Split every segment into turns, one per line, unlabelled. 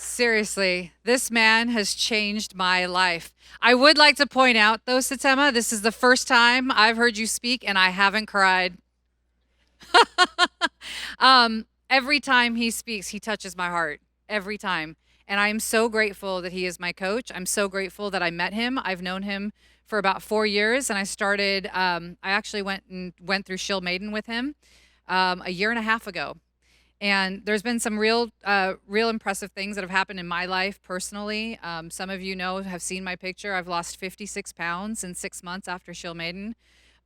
Seriously, this man has changed my life. I would like to point out, though, Satema, this is the first time I've heard you speak and I haven't cried. Every time he speaks, he touches my heart. Every time. And I am so grateful that he is my coach. I'm so grateful that I met him. I've known him for about 4 years, and I actually went through Shield Maiden with him a year and a half ago. And there's been some real impressive things that have happened in my life personally. Some of you know, have seen my picture. I've lost 56 pounds in 6 months after Shield Maiden.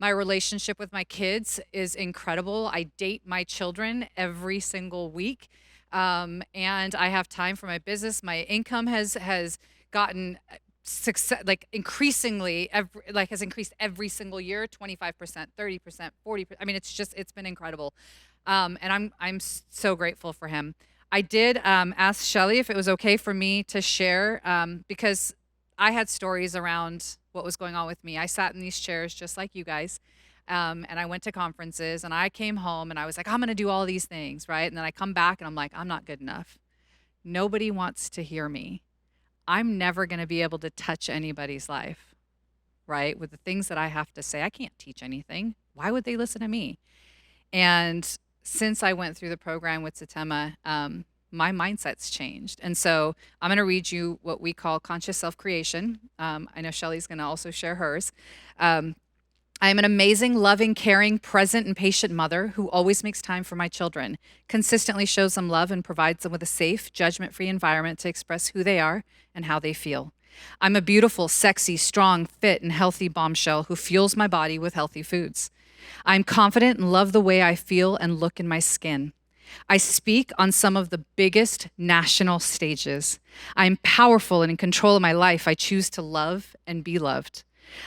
My relationship with my kids is incredible. I date my children every single week. And I have time for my business. My income has gotten success, like increasingly, has increased every single year, 25%, 30%, 40%. I mean, it's been incredible. And I'm so grateful for him. I did ask Shelley if it was okay for me to share, because I had stories around what was going on with me. I sat in these chairs just like you guys, and I went to conferences, and I came home, and I was like, I'm going to do all these things, right? And then I come back, and I'm like, I'm not good enough. Nobody wants to hear me. I'm never going to be able to touch anybody's life, right? With the things that I have to say, I can't teach anything. Why would they listen to me? And since I went through the program with Satema, my mindset's changed. And so I'm going to read you what we call conscious self creation. I know Shelley's going to also share hers. I am an amazing, loving, caring, present, and patient mother who always makes time for my children, consistently shows them love, and provides them with a safe, judgment free environment to express who they are and how they feel. I'm a beautiful, sexy, strong, fit, and healthy bombshell who fuels my body with healthy foods. I'm confident and love the way I feel and look in my skin. I speak on some of the biggest national stages. I'm powerful and in control of my life. I choose to love and be loved.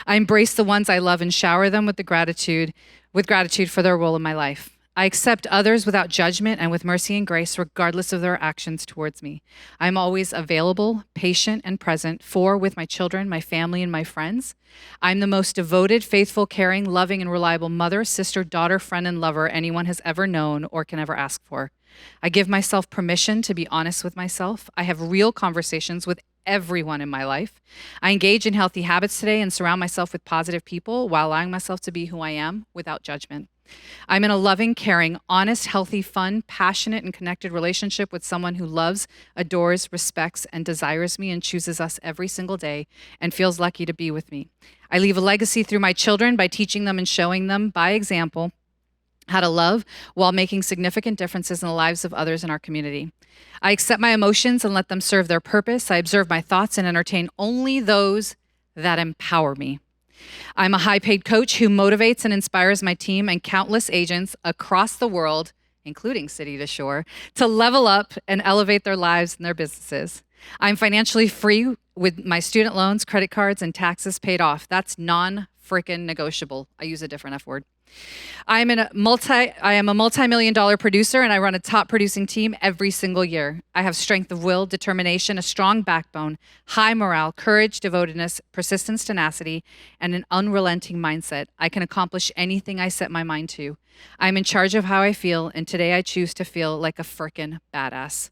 I embrace the ones I love and shower them with gratitude for their role in my life. I accept others without judgment and with mercy and grace, regardless of their actions towards me. I'm always available, patient, and present with my children, my family, and my friends. I'm the most devoted, faithful, caring, loving, and reliable mother, sister, daughter, friend, and lover anyone has ever known or can ever ask for. I give myself permission to be honest with myself. I have real conversations with everyone in my life. I engage in healthy habits today and surround myself with positive people while allowing myself to be who I am without judgment. I'm in a loving, caring, honest, healthy, fun, passionate, and connected relationship with someone who loves, adores, respects, and desires me and chooses us every single day and feels lucky to be with me. I leave a legacy through my children by teaching them and showing them by example how to love while making significant differences in the lives of others in our community. I accept my emotions and let them serve their purpose. I observe my thoughts and entertain only those that empower me. I'm a high-paid coach who motivates and inspires my team and countless agents across the world, including City2Shore, to level up and elevate their lives and their businesses. I'm financially free with my student loans, credit cards, and taxes paid off. That's non-frickin' negotiable. I use a different F word. I am a multi-million dollar producer, and I run a top producing team every single year. I have strength of will, determination, a strong backbone, high morale, courage, devotedness, persistence, tenacity, and an unrelenting mindset. I can accomplish anything I set my mind to. I'm in charge of how I feel, and today I choose to feel like a frickin' badass.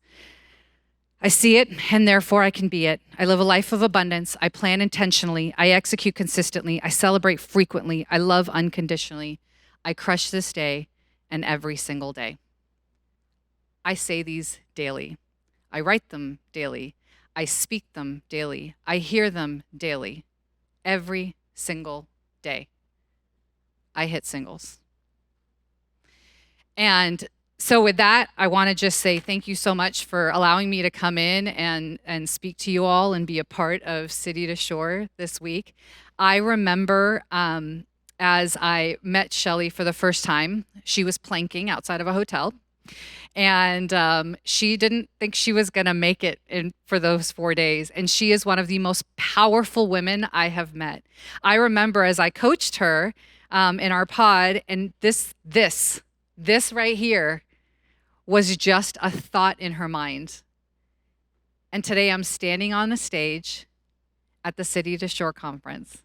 I see it, and therefore I can be it. I live a life of abundance. I plan intentionally. I execute consistently. I celebrate frequently. I love unconditionally. I crush this day and every single day. I say these daily. I write them daily. I speak them daily. I hear them daily. Every single day. I hit singles. And so with that, I want to just say thank you so much for allowing me to come in and speak to you all and be a part of City2Shore this week. I remember as I met Shelley for the first time, she was planking outside of a hotel. And she didn't think she was going to make it for those 4 days. And she is one of the most powerful women I have met. I remember as I coached her in our pod, and this right here was just a thought in her mind. And today I'm standing on the stage at the City2Shore conference.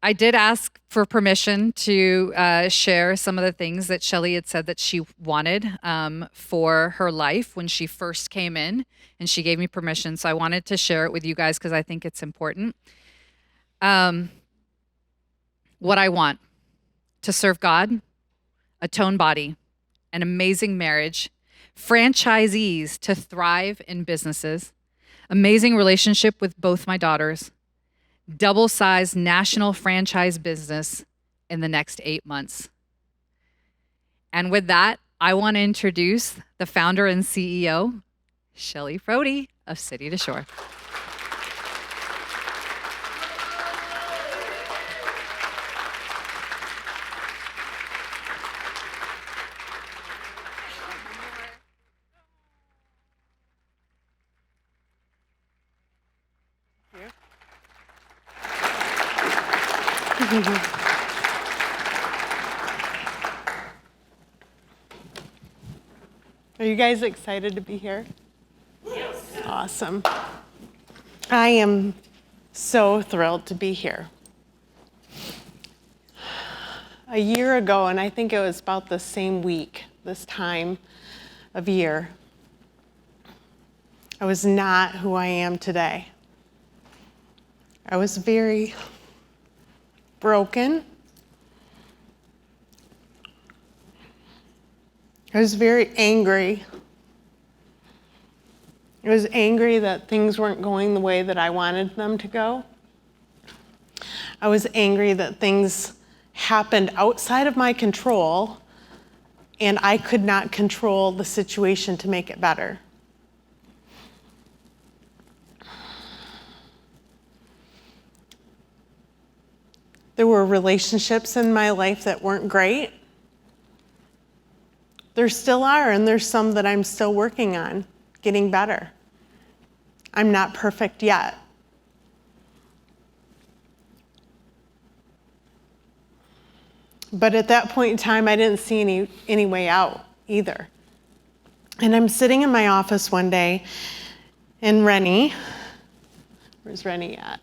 I did ask for permission to share some of the things that Shelley had said that she wanted for her life when she first came in, and she gave me permission. So I wanted to share it with you guys because I think it's important. What I want: to serve God, a toned body, an amazing marriage, franchisees to thrive in businesses, amazing relationship with both my daughters, double-sized national franchise business in the next 8 months. And with that, I want to introduce the founder and CEO, Shelley Frody of City2Shore.
Are you guys excited to be here? Yes. Awesome. I am so thrilled to be here. A year ago, and I think it was about the same week, this time of year, I was not who I am today. I was very broken. I was very angry. I was angry that things weren't going the way that I wanted them to go. I was angry that things happened outside of my control, and I could not control the situation to make it better. There were relationships in my life that weren't great. There still are, and there's some that I'm still working on, getting better. I'm not perfect yet. But at that point in time, I didn't see any way out either. And I'm sitting in my office one day, and Rennie, where's Rennie at?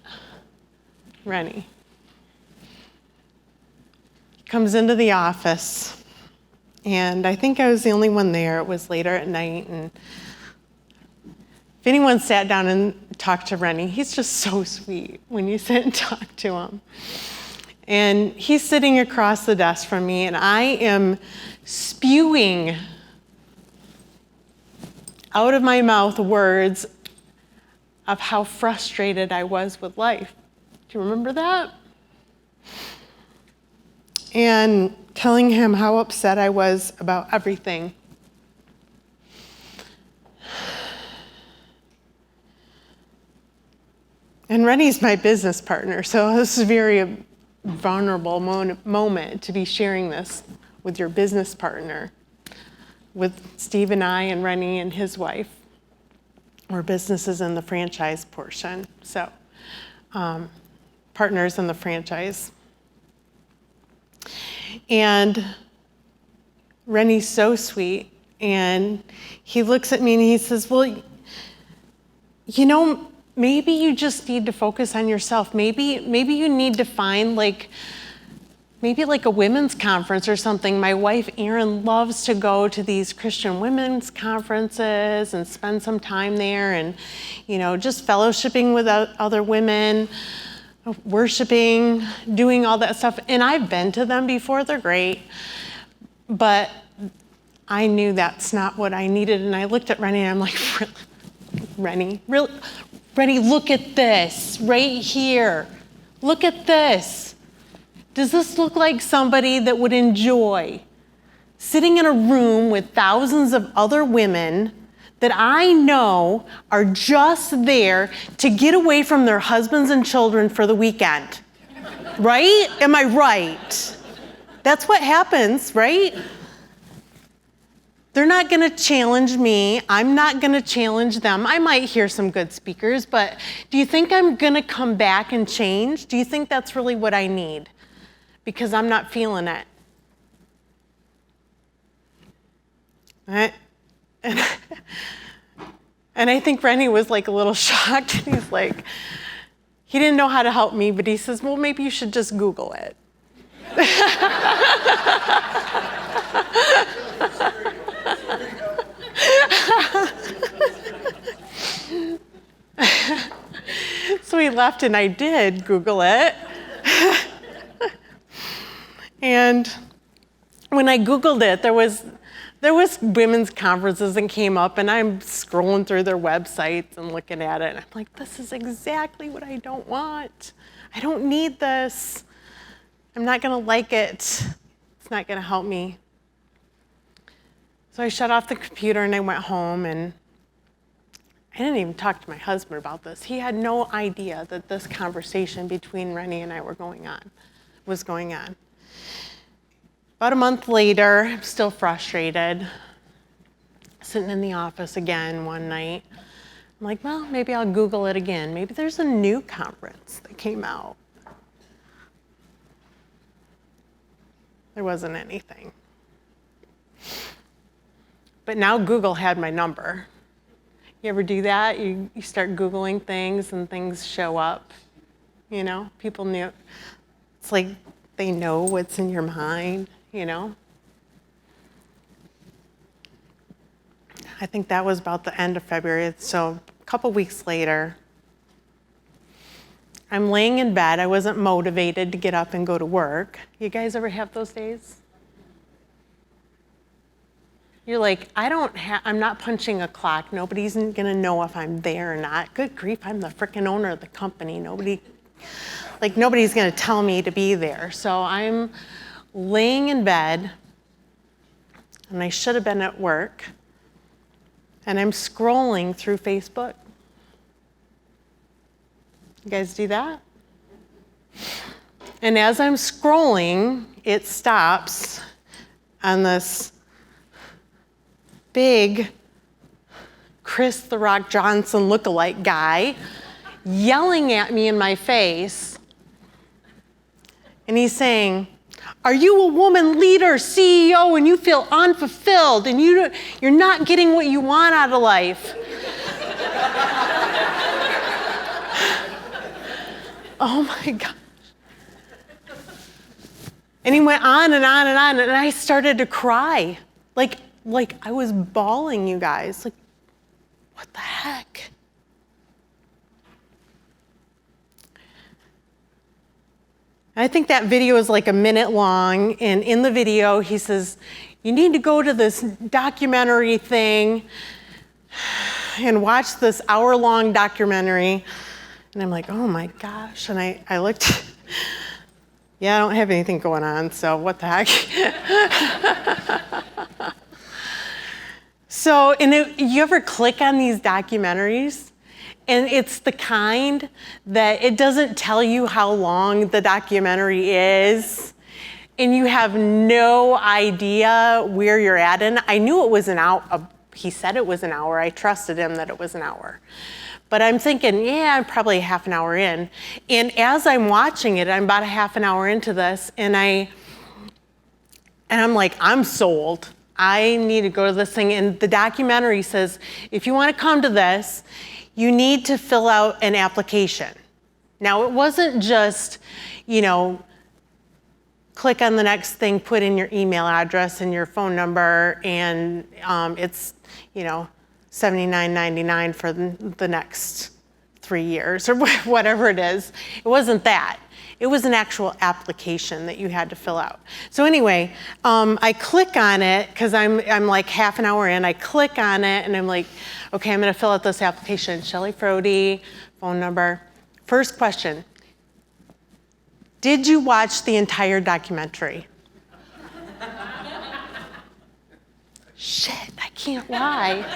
Rennie comes into the office. And I think I was the only one there. It was later at night. And if anyone sat down and talked to Rennie, he's just so sweet when you sit and talk to him. And he's sitting across the desk from me, and I am spewing out of my mouth words of how frustrated I was with life. Do you remember that? And telling him how upset I was about everything. And Rennie's my business partner, so this is a very vulnerable moment to be sharing this with your business partner, with Steve and I and Rennie and his wife. We're businesses in the franchise portion, so partners in the franchise. And Rennie's so sweet, and he looks at me and he says, well, you know, maybe you just need to focus on yourself. Maybe you need to find maybe like a women's conference or something. My wife, Erin, loves to go to these Christian women's conferences and spend some time there and, you know, just fellowshipping with other women, worshiping, doing all that stuff. And I've been to them before, they're great. But I knew that's not what I needed. And I looked at Rennie and I'm like, Rennie, look at this right here. Look at this. Does this look like somebody that would enjoy sitting in a room with thousands of other women that I know are just there to get away from their husbands and children for the weekend? Right? Am I right? That's what happens, right? They're not going to challenge me. I'm not going to challenge them. I might hear some good speakers, but do you think I'm going to come back and change? Do you think that's really what I need? Because I'm not feeling it. Right? And I think Rennie was like a little shocked. He's like, He didn't know how to help me, but he says, well, maybe you should just Google it. So he left and I did Google it. And when I Googled it, there was women's conferences and came up, and I'm scrolling through their websites and looking at it, and I'm like, this is exactly what I don't want. I don't need this. I'm not gonna like it. It's not gonna help me. So I shut off the computer and I went home, and I didn't even talk to my husband about this. He had no idea that this conversation between Rennie and I was going on. About a month later, I'm still frustrated, sitting in the office again one night. I'm like, well, maybe I'll Google it again. Maybe there's a new conference that came out. There wasn't anything. But now Google had my number. You ever do that? You start Googling things and things show up. You know, people knew. It's like they know what's in your mind, you know? I think that was about the end of February. So a couple weeks later, I'm laying in bed. I wasn't motivated to get up and go to work. You guys ever have those days? You're like, I'm not punching a clock. Nobody's gonna know if I'm there or not. Good grief, I'm the frickin' owner of the company. Nobody's gonna tell me to be there. So I'm laying in bed, and I should have been at work, and I'm scrolling through Facebook. You guys do that? And as I'm scrolling, it stops on this big Chris the Rock Johnson lookalike guy yelling at me in my face. And he's saying, are you a woman leader, CEO, and you feel unfulfilled and you're not getting what you want out of life? Oh my gosh. And he went on and on and on, and I started to cry. Like I was bawling, you guys. Like, what the heck? I think that video is like a minute long, and in the video he says, you need to go to this documentary thing and watch this hour-long documentary. And I'm like, oh my gosh. And I looked, yeah, I don't have anything going on, so what the heck? So, you ever click on these documentaries? And it's the kind that it doesn't tell you how long the documentary is, and you have no idea where you're at. And I knew it was an hour. He said it was an hour. I trusted him that it was an hour. But I'm thinking, yeah, I'm probably a half an hour in. And as I'm watching it, I'm about a half an hour into this, and I'm like, I'm sold. I need to go to this thing. And the documentary says, if you want to come to this, you need to fill out an application. Now, it wasn't just, click on the next thing, put in your email address and your phone number, and it's, $79.99 for the next 3 years or whatever it is. It wasn't that. It was an actual application that you had to fill out. So anyway, I click on it because I'm like half an hour in. I click on it and I'm like, okay, I'm gonna fill out this application. Shelley Frody, phone number. First question, did you watch the entire documentary? Shit, I can't lie.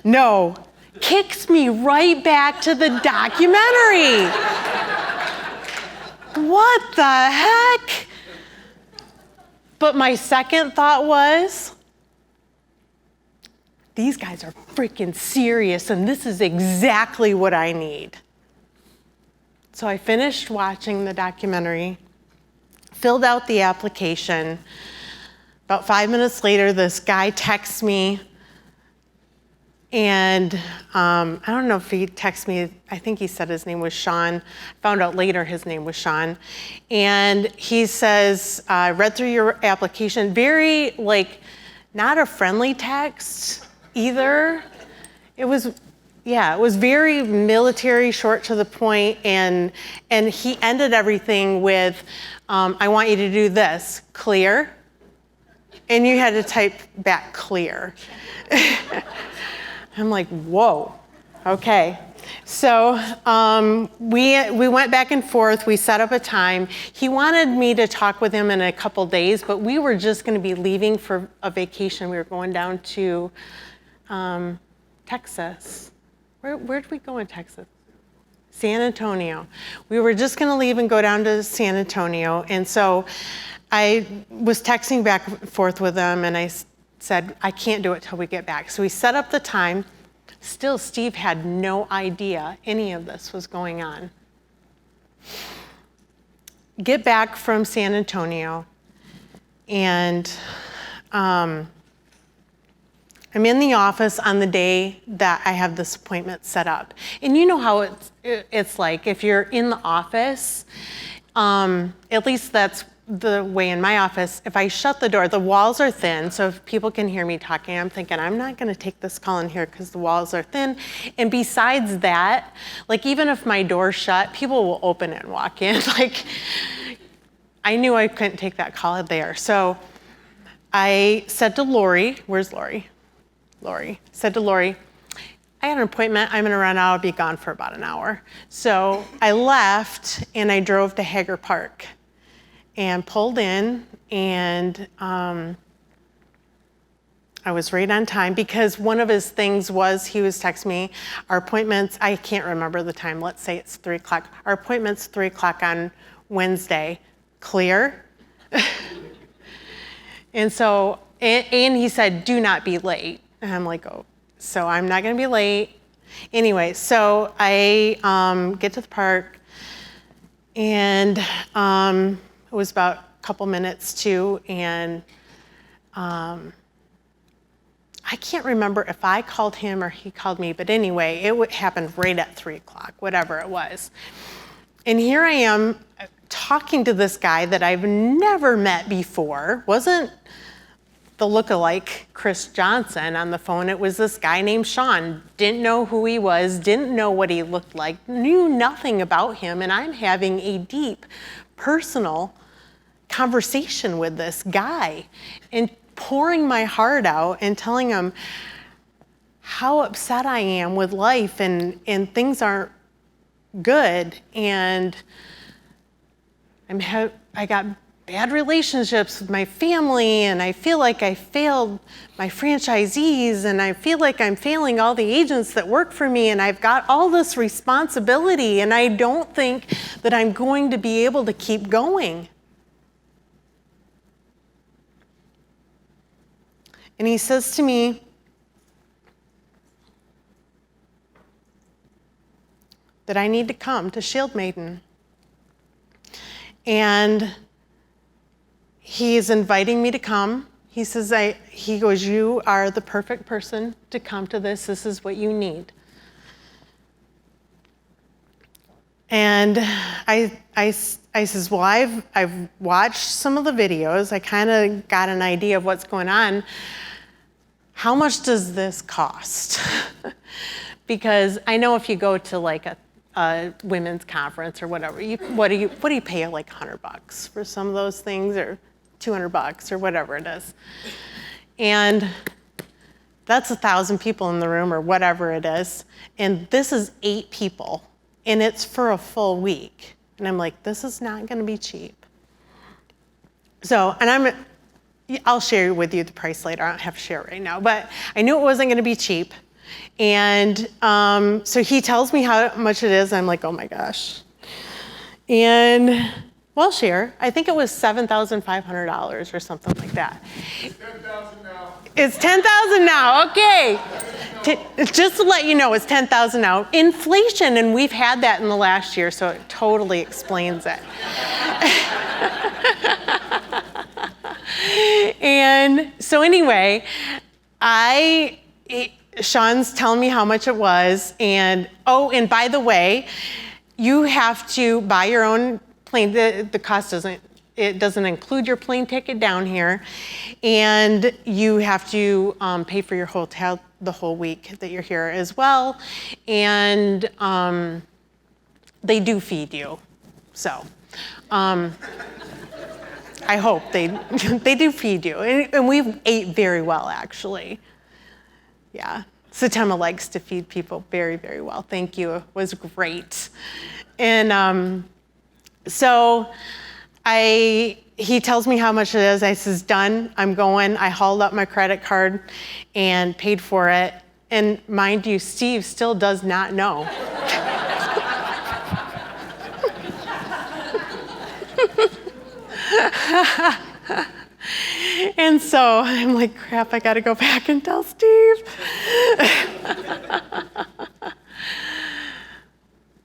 No. Kicks me right back to the documentary. What the heck? But my second thought was, these guys are freaking serious, and this is exactly what I need. So I finished watching the documentary, filled out the application. About 5 minutes later, this guy texts me, And I don't know if he texted me, I think he said his name was Sean. Found out later his name was Sean. And he says, read through your application, very like, not a friendly text either. It was very military, short to the point, and he ended everything with, I want you to do this, clear. And you had to type back clear. I'm like, whoa, okay. So we went back and forth, we set up a time. He wanted me to talk with him in a couple days, but we were just gonna be leaving for a vacation. We were going down to Texas. Where did we go in Texas? San Antonio. We were just gonna leave and go down to San Antonio. And so I was texting back and forth with him and I said, I can't do it till we get back. So we set up the time. Still, Steve had no idea any of this was going on. Get back from San Antonio and I'm in the office on the day that I have this appointment set up. And you know how it's like if you're in the office, at least that's the way in my office, if I shut the door, the walls are thin, so if people can hear me talking, I'm thinking, I'm not gonna take this call in here because the walls are thin. And besides that, like even if my door's shut, people will open it and walk in. Like, I knew I couldn't take that call there. So I said to Lori, where's Lori? Lori, said to Lori, I had an appointment, I'm gonna run out, I'll be gone for about an hour. So I left and I drove to Hager Park and pulled in, and I was right on time because one of his things was he was texting me, our appointments, I can't remember the time, let's say it's 3 o'clock. Our appointment's 3 o'clock on Wednesday, clear? And so, and he said, do not be late. And I'm like, oh, so I'm not gonna be late. Anyway, so I get to the park and it was about a couple minutes to, and I can't remember if I called him or he called me, but anyway, it happened right at 3 o'clock, whatever it was. And here I am talking to this guy that I've never met before, wasn't the look-alike Chris Johnson on the phone. It was this guy named Sean. Didn't know who he was, didn't know what he looked like, knew nothing about him, and I'm having a deep, personal conversation with this guy and pouring my heart out and telling him how upset I am with life and things aren't good, and I got bad relationships with my family, and I feel like I failed my franchisees, and I feel like I'm failing all the agents that work for me, and I've got all this responsibility, and I don't think that I'm going to be able to keep going. And he says to me, that I need to come to Shield Maiden. And he is inviting me to come. He says, he goes, you are the perfect person to come to this. This is what you need. And I says, well, I've watched some of the videos. I kind of got an idea of what's going on. How much does this cost? Because I know if you go to like a women's conference or whatever, what do you pay, like $100 for some of those things, or $200 or whatever it is? And that's 1,000 people in the room or whatever it is. And this is 8 people, and it's for a full week. And I'm like, this is not gonna be cheap. So, and I'll share with you the price later. I don't have to share it right now, but I knew it wasn't gonna be cheap. And so he tells me how much it is. I'm like, oh my gosh. And well, I'll share. I think it was $7,500 or something like that.
It's $10,000 now.
It's $10,000 now, okay. Just to let you know, it's $10,000 now. Inflation, and we've had that in the last year, so it totally explains it. And so anyway, Sean's telling me how much it was, and oh, and by the way, you have to buy your own plane. The cost doesn't include your plane ticket down here, and you have to pay for your hotel the whole week that you're here as well, and they do feed you, so. I hope they do feed you, and we ate very well, actually. Yeah, Satema likes to feed people very, very well. Thank you, it was great. And so he tells me how much it is. I says, done, I'm going. I hauled up my credit card and paid for it. And mind you, Steve still does not know. And so I'm like, crap, I gotta go back and tell Steve.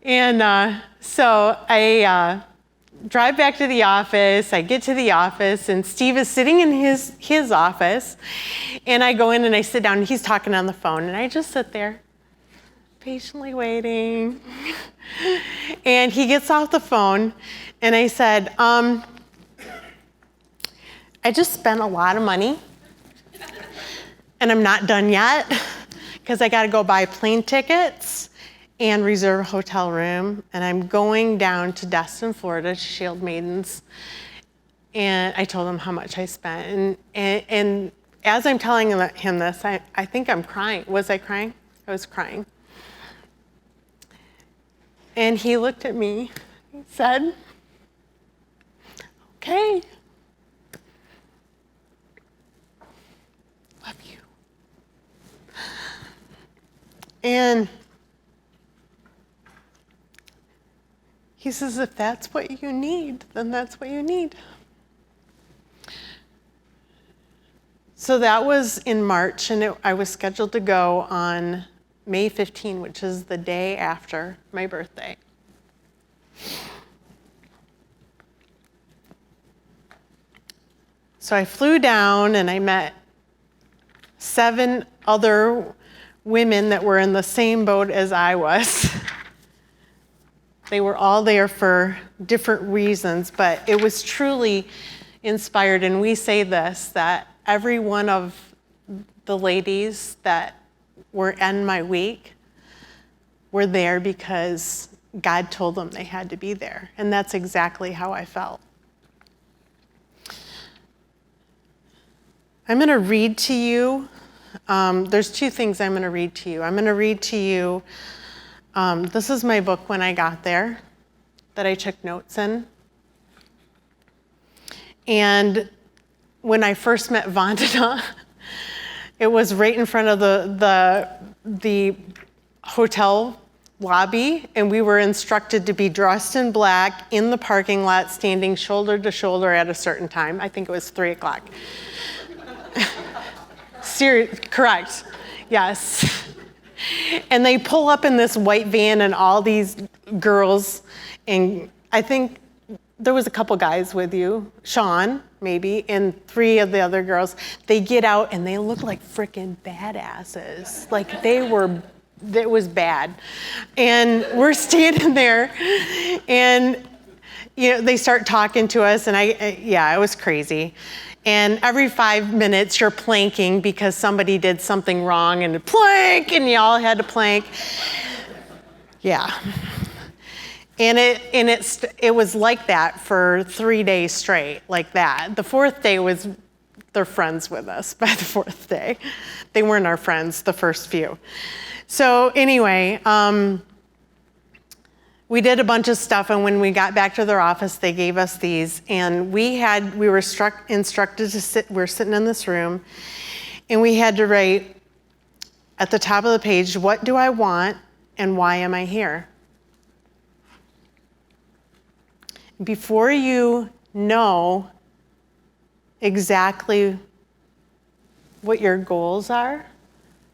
And so I drive back to the office. I get to the office, and Steve is sitting in his office. And I go in and I sit down, and he's talking on the phone, and I just sit there, patiently waiting. And he gets off the phone, and I said, I just spent a lot of money, and I'm not done yet, because I gotta go buy plane tickets and reserve a hotel room, and I'm going down to Destin, Florida, to Shield Maidens. And I told him how much I spent, and as I'm telling him this, I think I'm crying. Was I crying? I was crying. And he looked at me, he said, okay. Love you. And he says, if that's what you need, then that's what you need. So that was in March, and I was scheduled to go on May 15, which is the day after my birthday. So I flew down, and I met 7 other women that were in the same boat as I was. They were all there for different reasons, but it was truly inspired. And we say this, that every one of the ladies that were in my week were there because God told them they had to be there. And that's exactly how I felt. I'm going to read to you. There's 2 things I'm going to read to you. I'm going to read to you. This is my book when I got there that I took notes in. And when I first met Vandana, it was right in front of the hotel lobby, and we were instructed to be dressed in black in the parking lot, standing shoulder to shoulder at a certain time. I think it was 3 o'clock. Correct, yes. And they pull up in this white van, and all these girls, and I think there was a couple guys with you, Sean, maybe, and 3 of the other girls. They get out, and they look like frickin' badasses. Like it was bad. And we're standing there, and they start talking to us, and it was crazy. And every 5 minutes you're planking because somebody did something wrong, and plank, and you all had to plank. Yeah. And it was like that for 3 days straight, like that. The 4th day was, they're friends with us by the 4th day. They weren't our friends the first few. So anyway, we did a bunch of stuff, and when we got back to their office, they gave us these, and we were instructed to sit. We're sitting in this room, and we had to write at the top of the page, what do I want, and why am I here? Before you know exactly what your goals are,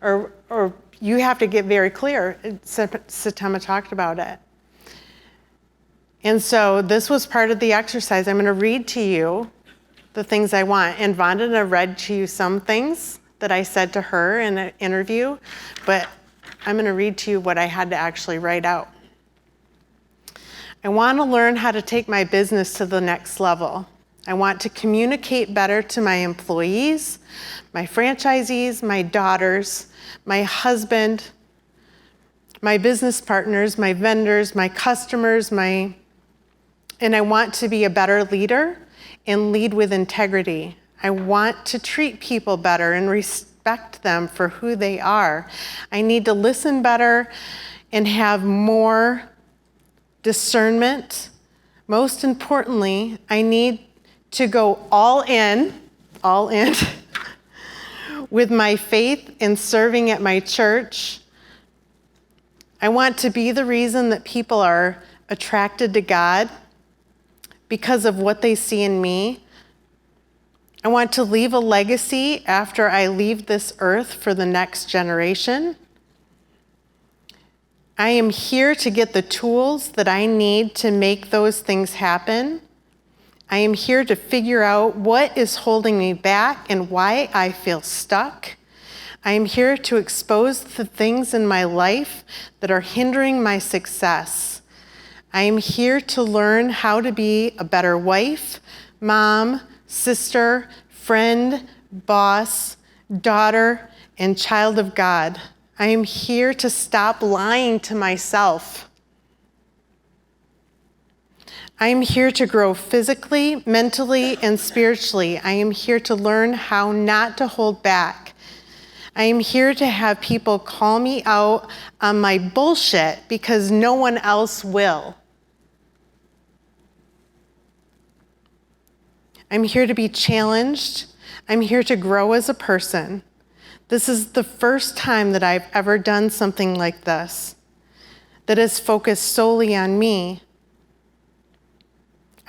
or you have to get very clear. Satema talked about it. And so this was part of the exercise. I'm going to read to you the things I want. And Vandana read to you some things that I said to her in an interview, but I'm going to read to you what I had to actually write out. I want to learn how to take my business to the next level. I want to communicate better to my employees, my franchisees, my daughters, my husband, my business partners, my vendors, my customers, and I want to be a better leader and lead with integrity. I want to treat people better and respect them for who they are. I need to listen better and have more discernment. Most importantly, I need to go all in with my faith in serving at my church. I want to be the reason that people are attracted to God because of what they see in me. I want to leave a legacy after I leave this earth for the next generation. I am here to get the tools that I need to make those things happen. I am here to figure out what is holding me back and why I feel stuck. I am here to expose the things in my life that are hindering my success. I am here to learn how to be a better wife, mom, sister, friend, boss, daughter, and child of God. I am here to stop lying to myself. I am here to grow physically, mentally, and spiritually. I am here to learn how not to hold back. I am here to have people call me out on my bullshit because no one else will. I'm here to be challenged. I'm here to grow as a person. This is the first time that I've ever done something like this that is focused solely on me.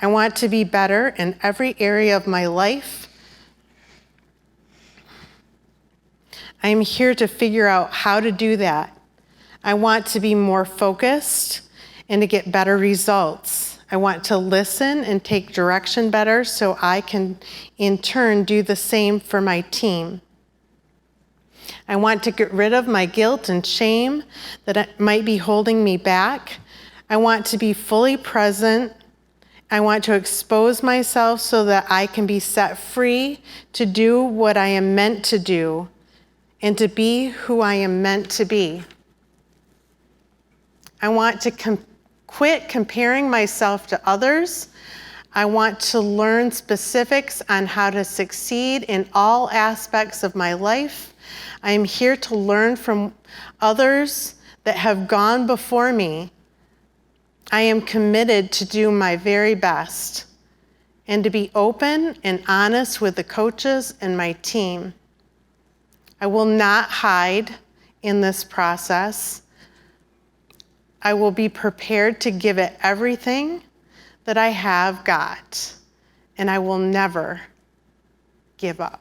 I want to be better in every area of my life. I am here to figure out how to do that. I want to be more focused and to get better results. I want to listen and take direction better so I can, in turn, do the same for my team. I want to get rid of my guilt and shame that might be holding me back. I want to be fully present. I want to expose myself so that I can be set free to do what I am meant to do and to be who I am meant to be. I want to quit comparing myself to others. I want to learn specifics on how to succeed in all aspects of my life. I am here to learn from others that have gone before me. I am committed to do my very best and to be open and honest with the coaches and my team. I will not hide in this process. I will be prepared to give it everything that I have got, and I will never give up.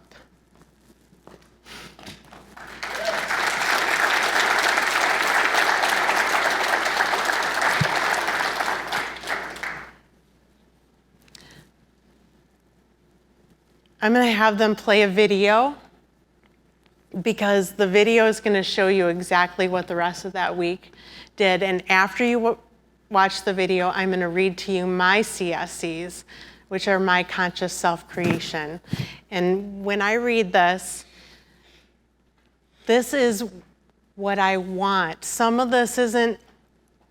I'm going to have them play a video because the video is going to show you exactly what the rest of that week did. And after you watch the video, I'm going to read to you my CSCs, which are my conscious self-creation. And when I read this, this is what I want. Some of this isn't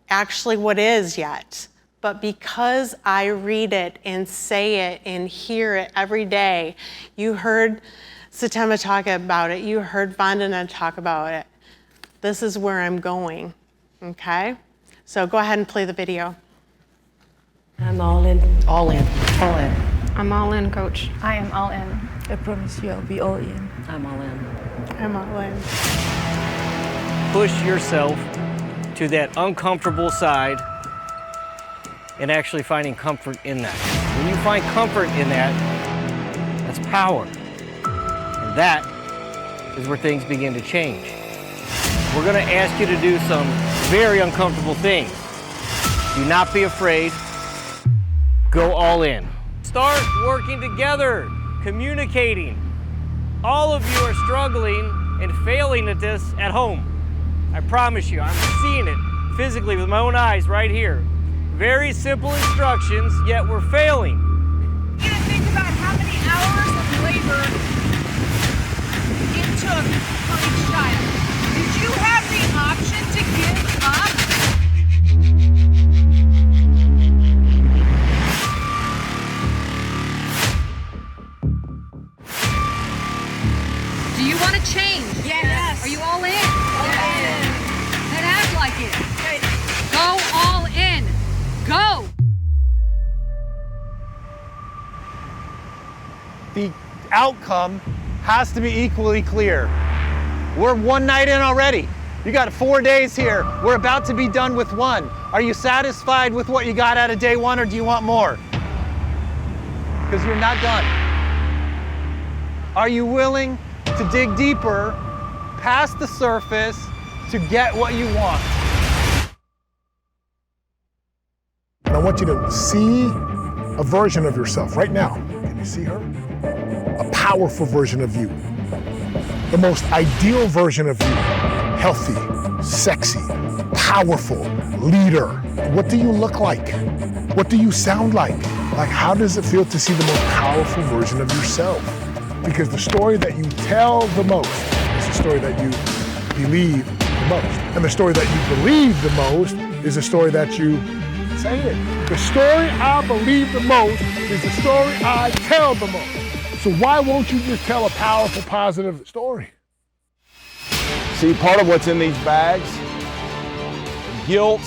actually what is yet. But because I read it and say it and hear it every day, you heard Satema talk about it, you heard Vandana talk about it. This is where I'm going, okay? So go ahead and play the video.
I'm all in.
All in. All in.
I'm all in, Coach.
I am all in.
I promise you I'll be all in.
I'm all in.
I'm all in.
Push yourself to that uncomfortable side and actually finding comfort in that. When you find comfort in that, that's power. And that is where things begin to change. We're gonna ask you to do some very uncomfortable things. Do not be afraid. Go all in. Start working together, communicating, all of you are struggling and failing at this at home. I promise you, I'm seeing it physically with my own eyes right here. Very simple instructions, yet we're failing.
You gotta think about how many hours of labor it took for each child. Did you have the option to give up?
Do you want to change?
Yes.
Are you all in? Yes. Then act like it. Go all in. Go.
The outcome has to be equally clear. We're one night in already. You got 4 days here. We're about to be done with one. Are you satisfied with what you got out of day one, or do you want more? Because you're not done. Are you willing to dig deeper, past the surface, to get what you want?
And I want you to see a version of yourself right now. Can you see her? A powerful version of you. The most ideal version of you. Healthy, sexy, powerful, leader. What do you look like? What do you sound like? Like, how does it feel to see the most powerful version of yourself? Because the story that you tell the most is the story that you believe the most. And the story that you believe the most is the story that you say it. The story I believe the most is the story I tell the most. So why won't you just tell a powerful, positive story?
See, part of what's in these bags, guilt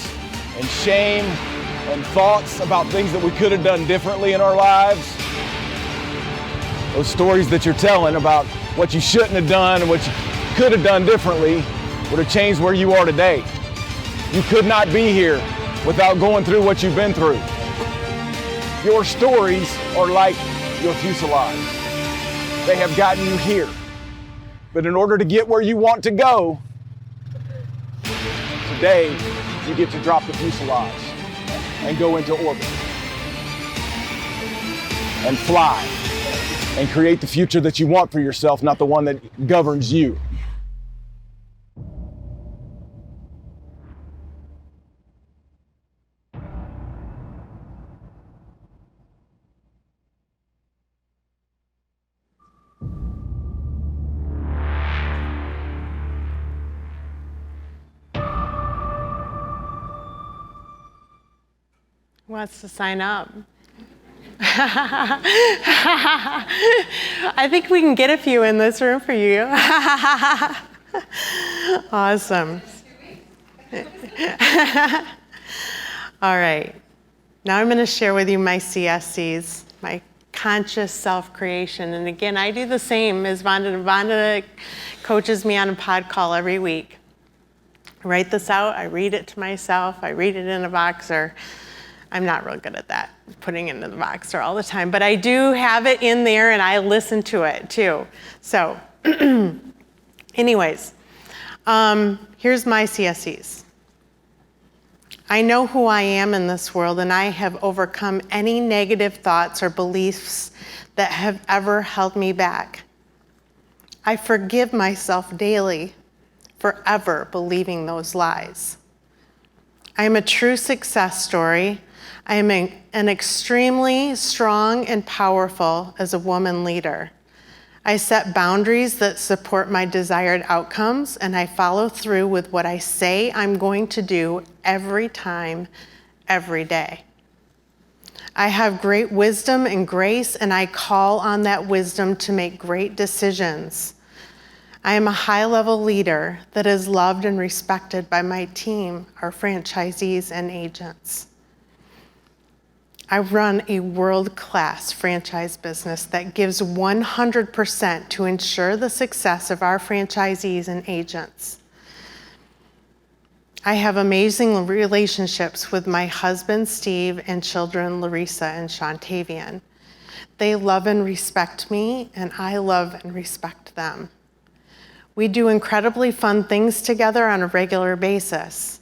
and shame and thoughts about things that we could have done differently in our lives. Those stories that you're telling about what you shouldn't have done and what you could have done differently would have changed where you are today. You could not be here without going through what you've been through. Your stories are like your fuselage. They have gotten you here. But in order to get where you want to go, today you get to drop the fuselage and go into orbit and fly and create the future that you want for yourself, not the one that governs you.
Who wants to sign up? I think we can get a few in this room for you. Awesome. All right. Now I'm going to share with you my CSCs, my conscious self-creation. And again, I do the same as Vonda. Vonda coaches me on a pod call every week. I write this out. I read it to myself. I read it in a Voxer. I'm not real good at that, putting it into the Voxer all the time, but I do have it in there and I listen to it too. So anyways, here's my CSCs. I know who I am in this world, and I have overcome any negative thoughts or beliefs that have ever held me back. I forgive myself daily for ever believing those lies. I am a true success story. I am an extremely strong and powerful as a woman leader. I set boundaries that support my desired outcomes, and I follow through with what I say I'm going to do every time, every day. I have great wisdom and grace, and I call on that wisdom to make great decisions. I am a high-level leader that is loved and respected by my team, our franchisees and agents. I run a world-class franchise business that gives 100% to ensure the success of our franchisees and agents. I have amazing relationships with my husband, Steve, and children, Larissa and Shontavian. They love and respect me, and I love and respect them. We do incredibly fun things together on a regular basis.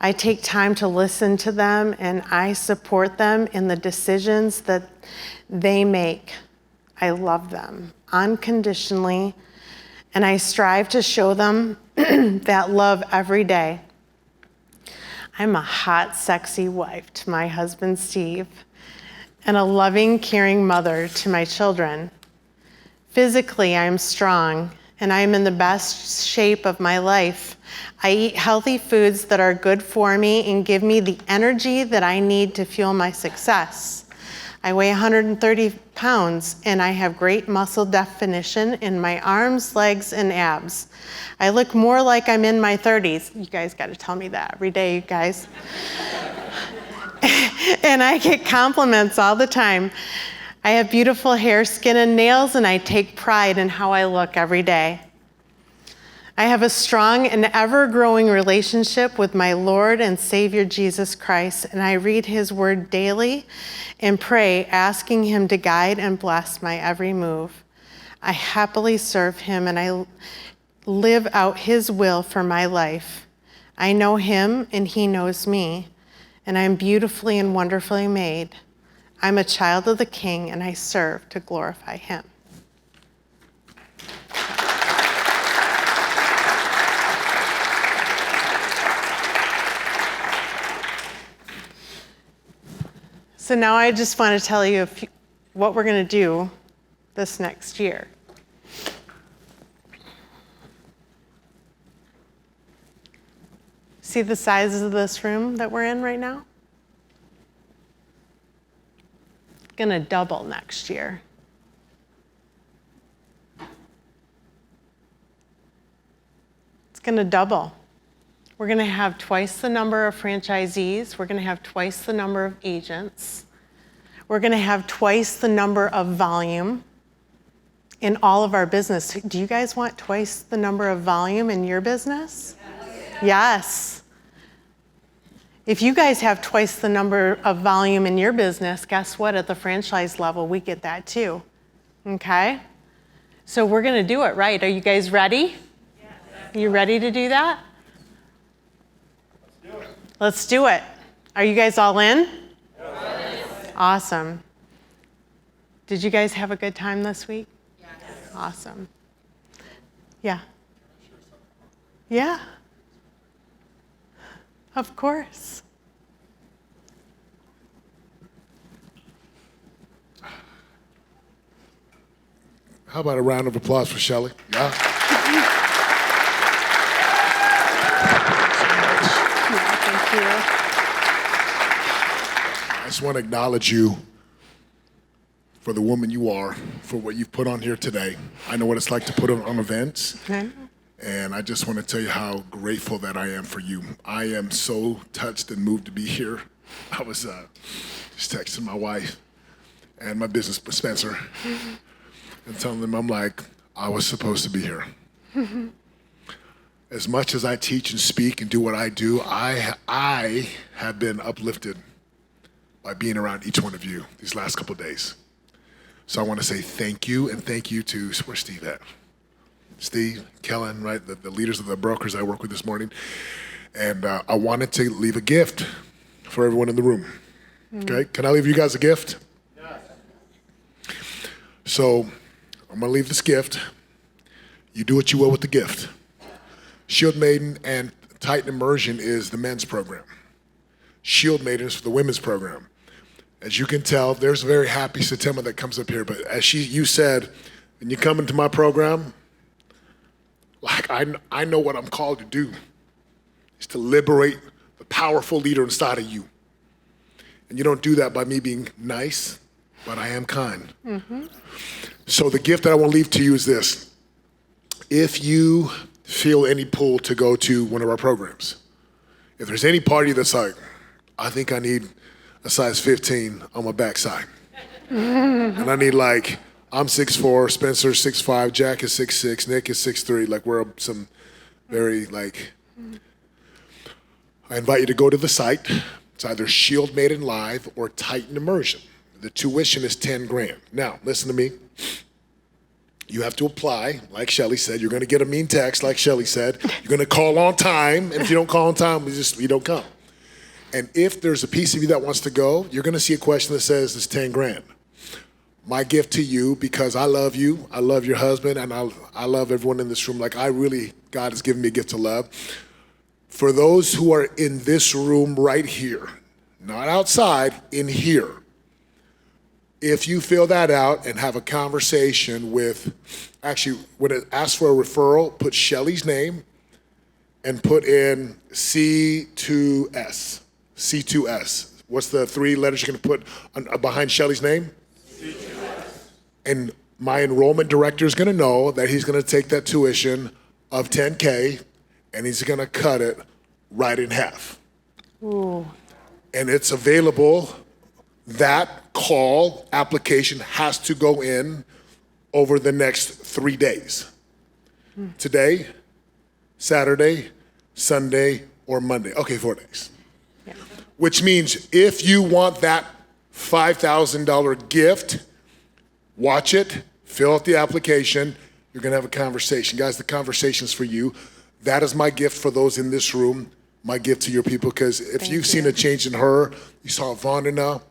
I take time to listen to them, and I support them in the decisions that they make. I love them. unconditionally, and I strive to show them that love every day. I'm a hot, sexy wife to my husband, Steve, and a loving, caring mother to my children. Physically, I'm strong, and I am in the best shape of my life. I eat healthy foods that are good for me and give me the energy that I need to fuel my success. I weigh 130 pounds, and I have great muscle definition in my arms, legs, and abs. I look more like I'm in my 30s. You guys got to tell me that every day, you guys. And I get compliments all the time. I have beautiful hair, skin, and nails, and I take pride in how I look every day. I have a strong and ever-growing relationship with my Lord and Savior Jesus Christ, and I read his word daily and pray, asking him to guide and bless my every move. I happily serve him, and I live out his will for my life. I know him, and he knows me, and I'm beautifully and wonderfully made. I'm a child of the King, and I serve to glorify him. So now I just want to tell you what we're going to do this next year. See the size of this room that we're in right now? It's going to double next year. It's going to double. We're going to have twice the number of franchisees. We're going to have twice the number of agents. We're going to have twice the number of volume in all of our business. Do you guys want twice the number of volume in your business? Yes. If you guys have twice the number of volume in your business, guess what? At the franchise level, we get that too. Okay? So we're going to do it right. Are you guys ready? Yes. You ready to do that? Let's do it. Are you guys all in? Yes. Awesome. Did you guys have a good time this week? Yes. Awesome. Yeah. Yeah. Of course.
How about a round of applause for Shelley? Yeah. I just want to acknowledge you for the woman you are, for what you've put on here today. I know what it's like to put on events.
Okay.
And I just want to tell you how grateful that I am for you. I am so touched and moved to be here. I was just texting my wife and my business Spencer and telling them, I'm like, I was supposed to be here. As much as I teach and speak and do what I do, I have been uplifted by being around each one of you these last couple of days. So I want to say thank you, and thank you to, where's Steve at? Steve, Kellen, right, the leaders of the brokers I work with this morning. And I wanted to leave a gift for everyone in the room. Okay, can I leave you guys a gift? Yes. So I'm gonna leave this gift. You do what you will with the gift. Shield Maiden and Titan Immersion is the men's program. Shield Maiden is for the women's program. As you can tell, there's a very happy Satima that comes up here, but as you said, when you come into my program, like I know what I'm called to do, is to liberate the powerful leader inside of you. And you don't do that by me being nice, but I am kind. Mm-hmm. So the gift that I want to leave to you is this. If you feel any pull to go to one of our programs, if there's any party that's like, I think I need a size 15 on my backside. And I need like, I'm 6'4", Spencer's 6'5", Jack is 6'6", Nick is 6'3", like we're some very like, I invite you to go to the site. It's either Shield Maiden Live or Titan Immersion. The tuition is $10,000. Now, listen to me. You have to apply, like Shelley said. You're gonna get a mean text, like Shelley said. You're gonna call on time, and if you don't call on time, you don't come. And if there's a piece of you that wants to go, you're gonna see a question that says it's $10,000. my gift to you, because I love you, I love your husband, and I love everyone in this room. Like, God has given me a gift to love. For those who are in this room right here, not outside, in here, if you fill that out and have a conversation with, actually, when it asks for a referral, put Shelley's name and put in C2S. C2S. What's the 3 letters you're going to put behind Shelley's name? C2S. And my enrollment director is going to know that he's going to take that tuition of $10K and he's going to cut it right in half.
Ooh.
And it's available. That call application has to go in over the next 3 days. Today, Saturday, Sunday, or Monday. Okay, 4 days.
Yeah.
Which means if you want that $5,000 gift, watch it, fill out the application, you're gonna have a conversation. Guys, the conversation's for you. That is my gift for those in this room, my gift to your people, because if you've seen a change in her, you saw Vandana,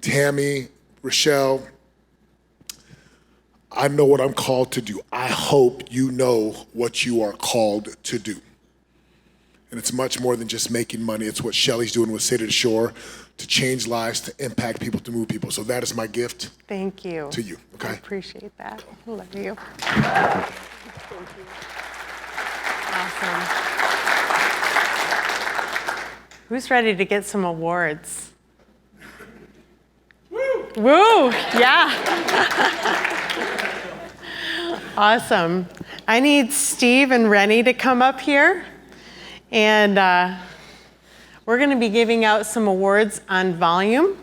Tammy, Rochelle, I know what I'm called to do. I hope you know what you are called to do. And it's much more than just making money. It's what Shelley's doing with City2Shore to change lives, to impact people, to move people. So that is my gift.
Thank you.
To you, okay?
I appreciate that. I love you. Thank you. Awesome. Who's ready to get some awards? Woo! Yeah. Awesome. I need Steve and Rennie to come up here. And we're going to be giving out some awards on volume.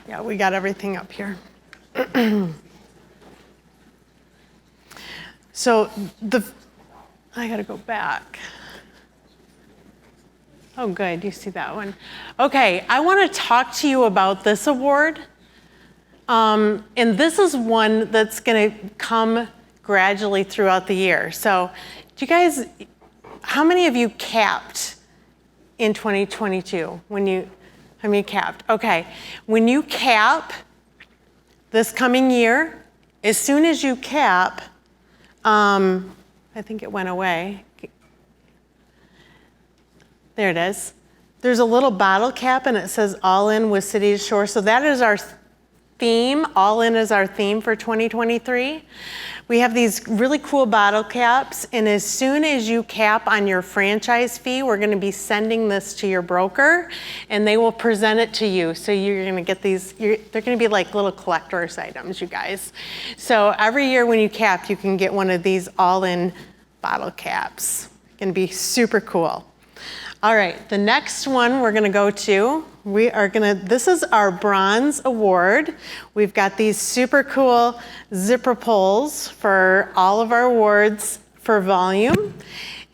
Yeah, we got everything up here. So I got to go back. Oh, good. You see that one. Okay, I want to talk to you about this award. And this is one that's going to come gradually throughout the year. So, do you guys, how many of you capped in 2022? How many capped? Okay, when you cap this coming year, as soon as you cap, I think it went away. There it is. There's a little bottle cap and it says All In with City2Shore. So that is our theme. All In is our theme for 2023. We have these really cool bottle caps, and as soon as you cap on your franchise fee, we're going to be sending this to your broker and they will present it to you. So you're going to get these, they're going to be like little collector's items, you guys. So every year when you cap, you can get one of these All In bottle caps. It's going to be super cool. All right, the next one we're gonna go to, this is our bronze award. We've got these super cool zipper pulls for all of our awards for volume.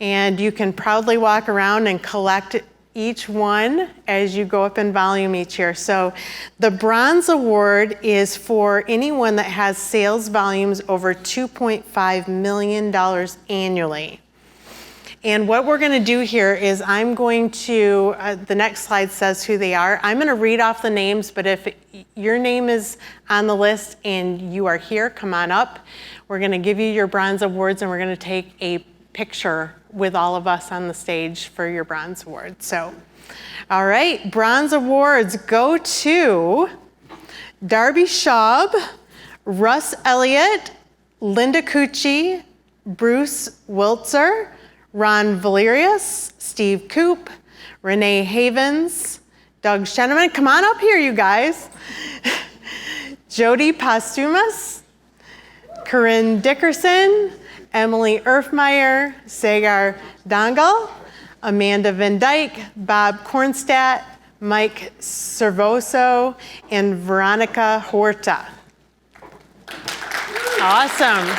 And you can proudly walk around and collect each one as you go up in volume each year. So the bronze award is for anyone that has sales volumes over $2.5 million annually. And what we're going to do here is I'm going to, the next slide says who they are. I'm going to read off the names, but if your name is on the list and you are here, come on up. We're going to give you your bronze awards and we're going to take a picture with all of us on the stage for your bronze award. So, all right, bronze awards go to Darby Schaub, Russ Elliott, Linda Cucci, Bruce Wiltzer, Ron Valerius, Steve Coop, Renee Havens, Doug Sheneman. Come on up here, you guys. Jody Postumus, Corinne Dickerson, Emily Erfmeyer, Sagar Dangal, Amanda Van Dyke, Bob Kornstadt, Mike Servoso, and Veronica Horta. Awesome.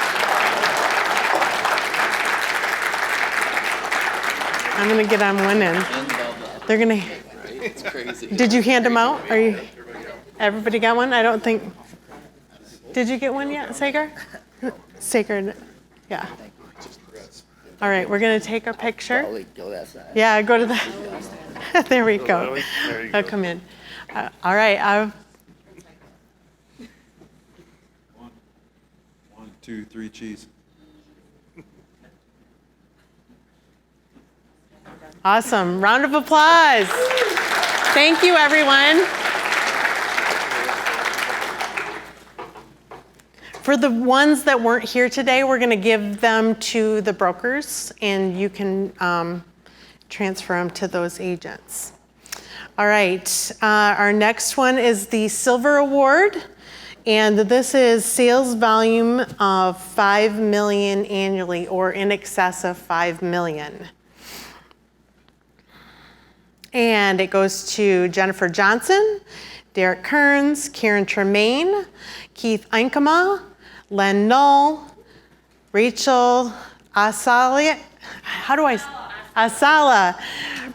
I'm gonna get on one end. They're gonna. It's crazy. Did you hand them out? Are you? Everybody got one? I don't think. Did you get one yet, Sagar? Sagar, yeah. All right, we're gonna take a picture. Yeah, go to the. There we go. I'll come in. All right.
1, 2, 3, cheese.
Awesome. Round of applause. Thank you, everyone. For the ones that weren't here today, we're going to give them to the brokers, and you can transfer them to those agents. All right. Our next one is the Silver Award, and this is sales volume of 5 million annually, or in excess of 5 million. And it goes to Jennifer Johnson, Derek Kearns, Karen Tremaine, Keith Einkema, Len Null, Rachel Asala, Asala,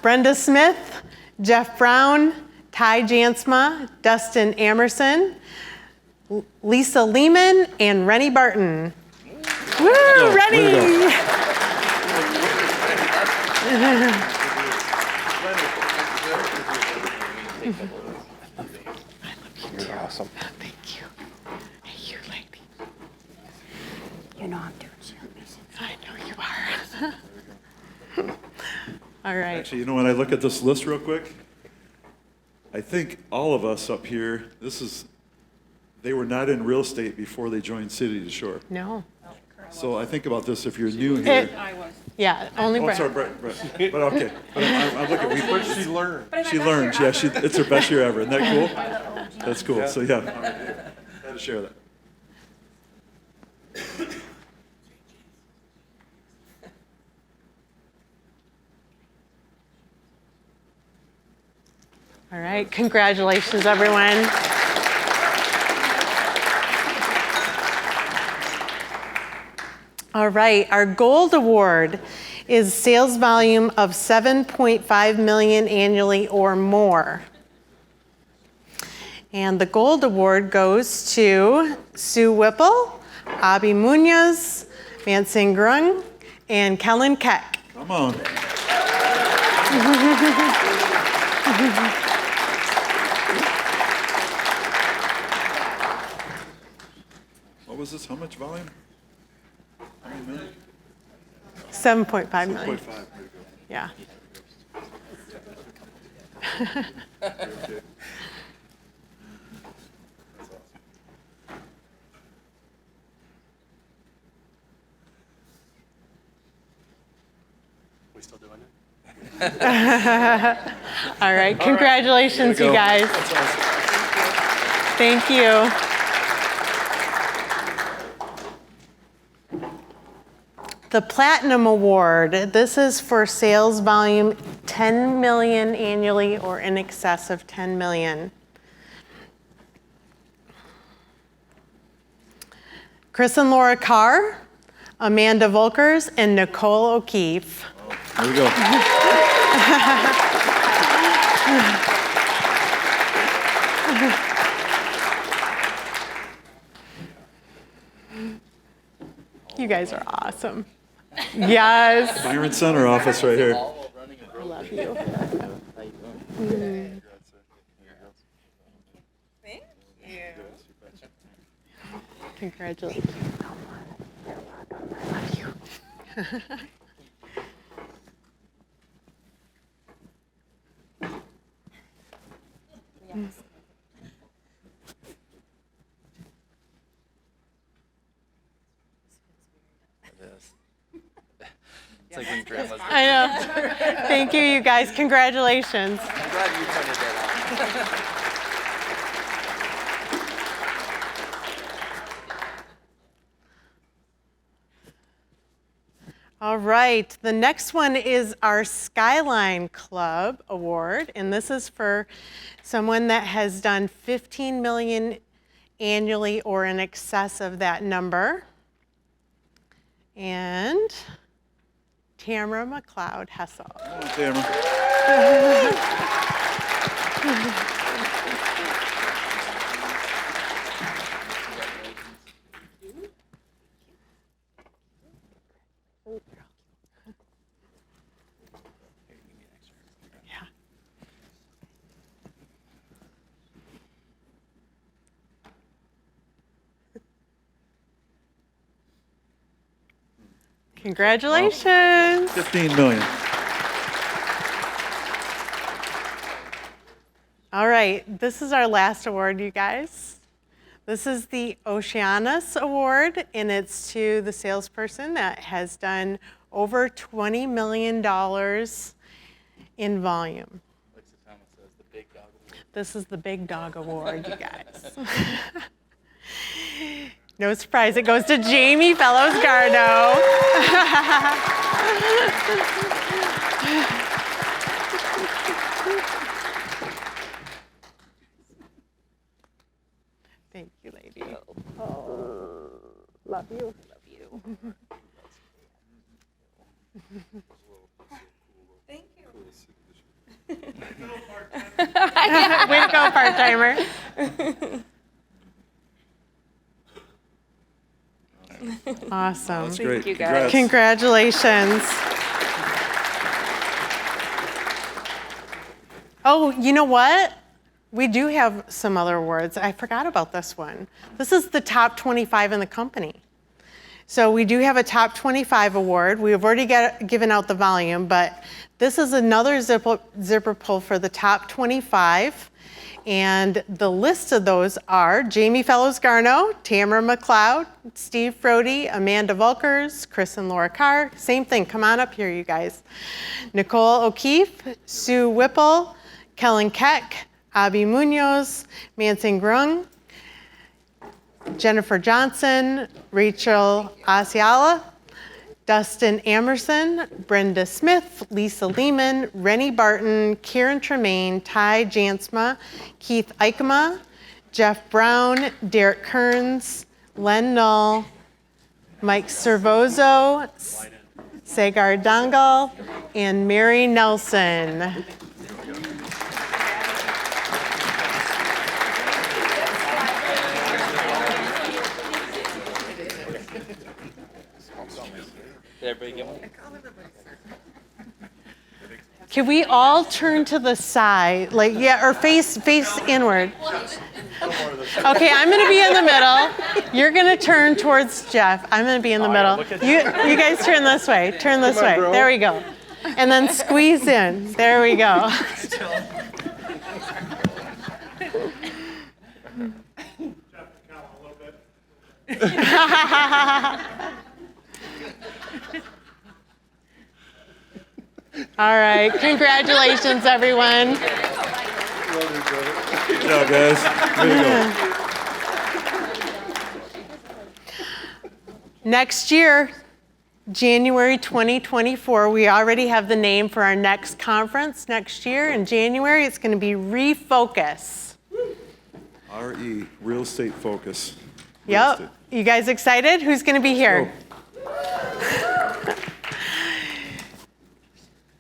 Brenda Smith, Jeff Brown, Ty Jansma, Dustin Amerson, Lisa Lehman, and Rennie Barton. Woo, Rennie!
You're awesome.
Thank you. Hey, you lady.
You know I'm doing it.
I know you are. All right.
Actually, you know, when I look at this list real quick, I think all of us up here, they were not in real estate before they joined City to Shore.
No.
So I think about this, if you're new here.
Yeah, only
Oh,
Brett.
sorry, Brett. But okay. But I'm looking.
But she learned.
She learned. Yeah, it's her best year ever. Isn't that cool? That's cool. So yeah, had to share that.
All right, congratulations, everyone. All right, our gold award is sales volume of 7.5 million annually or more. And the gold award goes to Sue Whipple, Abby Munoz, Mansing Grung, and Kellen Keck.
Come on. What was this? How much volume? How many million?
7.5 million.
7.5. There you go.
Yeah.
We still doing it?
All right, congratulations, you guys.
That's awesome.
Thank you. The Platinum Award, this is for sales volume 10 million annually or in excess of 10 million. Chris and Laura Carr, Amanda Volkers, and Nicole O'Keefe.
There we go.
You guys are awesome. Yes.
Byron Center office right here.
I love you.
Thank you.
Congratulations. Love you.
It's like when grandma's.
I know. Thank you, you guys. Congratulations.
I'm glad you pointed that out.
All right, the next one is our Skyline Club Award, and this is for someone that has done 15 million annually or in excess of that number. And Tamara McLeod Hessel.
Come on, Tamara.
Yeah. Congratulations.
15 million.
All right, this is our last award, you guys. This is the Oceanus Award, and it's to the salesperson that has done over $20 million in volume. This is the Big Dog Award, you guys. No surprise, it goes to Jamie Fellows-Garno. Thank you, lady. Oh, love you. Love you.
Thank you.
Way to go, part-timer. Awesome.
That's great.
you, guys.
Congrats.
Congratulations. Oh, you know what? We do have some other awards. I forgot about this one. This is the top 25 in the company. So we do have a top 25 award. We have already given out the volume, but this is another zipper pull for the top 25. And the list of those are Jamie Fellows-Garno, Tamara McLeod, Steve Frody, Amanda Volkers, Chris and Laura Carr. Same thing, come on up here, you guys. Nicole O'Keefe, Sue Whipple, Kellen Keck, Abby Munoz, Mansing Grung, Jennifer Johnson, Rachel Asiala, Dustin Amerson, Brenda Smith, Lisa Lehman, Rennie Barton, Karen Tremaine, Ty Jansma, Keith Aikema, Jeff Brown, Derek Kearns, Len Null, Mike Servozo, Sagar Dangal, and Mary Nelson.
Did everybody get one?
Can we all turn to the side, like, yeah, or face inward? Okay, I'm gonna be in the middle. You're gonna turn towards Jeff. I'm gonna be in the middle. You guys turn this way. Turn this way. There we go. And then squeeze in. There we go. All right, congratulations, everyone.
Good job, guys. Way to go.
Next year, January 2024, we already have the name for our next conference next year. In January, it's going to be Refocus.
RE, Real Estate Focus.
Yep. You guys excited? Who's going to be here?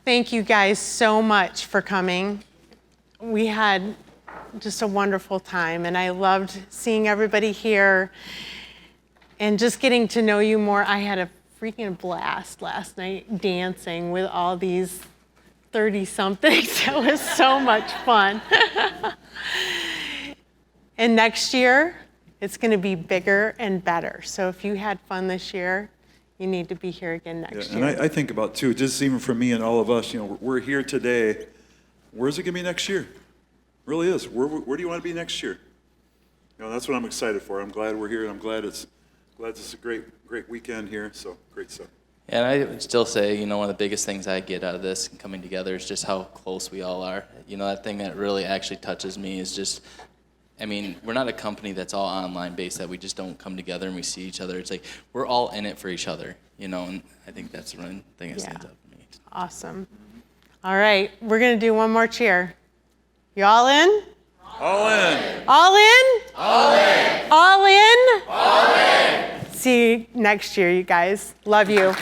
Thank you guys so much for coming. We had just a wonderful time, and I loved seeing everybody here and just getting to know you more. I had a freaking blast last night dancing with all these 30-somethings. It was so much fun. And next year, it's going to be bigger and better. So if you had fun this year, you need to be here again next year.
And I think about, too, just even for me and all of us, you know, we're here today. Where's it going to be next year? It really is. Where do you want to be next year? You know, that's what I'm excited for. I'm glad we're here, and I'm glad this is a great weekend here. So, great stuff.
And I would still say, you know, one of the biggest things I get out of this and coming together is just how close we all are. You know, that thing that really actually touches me is just, I mean, we're not a company that's all online based, that we just don't come together and we see each other. It's like we're all in it for each other, you know, and I think that's the one thing that stands out for me.
Awesome. All right, we're going to do one more cheer. You all in?
All in.
All in?
All in.
All in?
All in.
See you next year, you guys. Love you.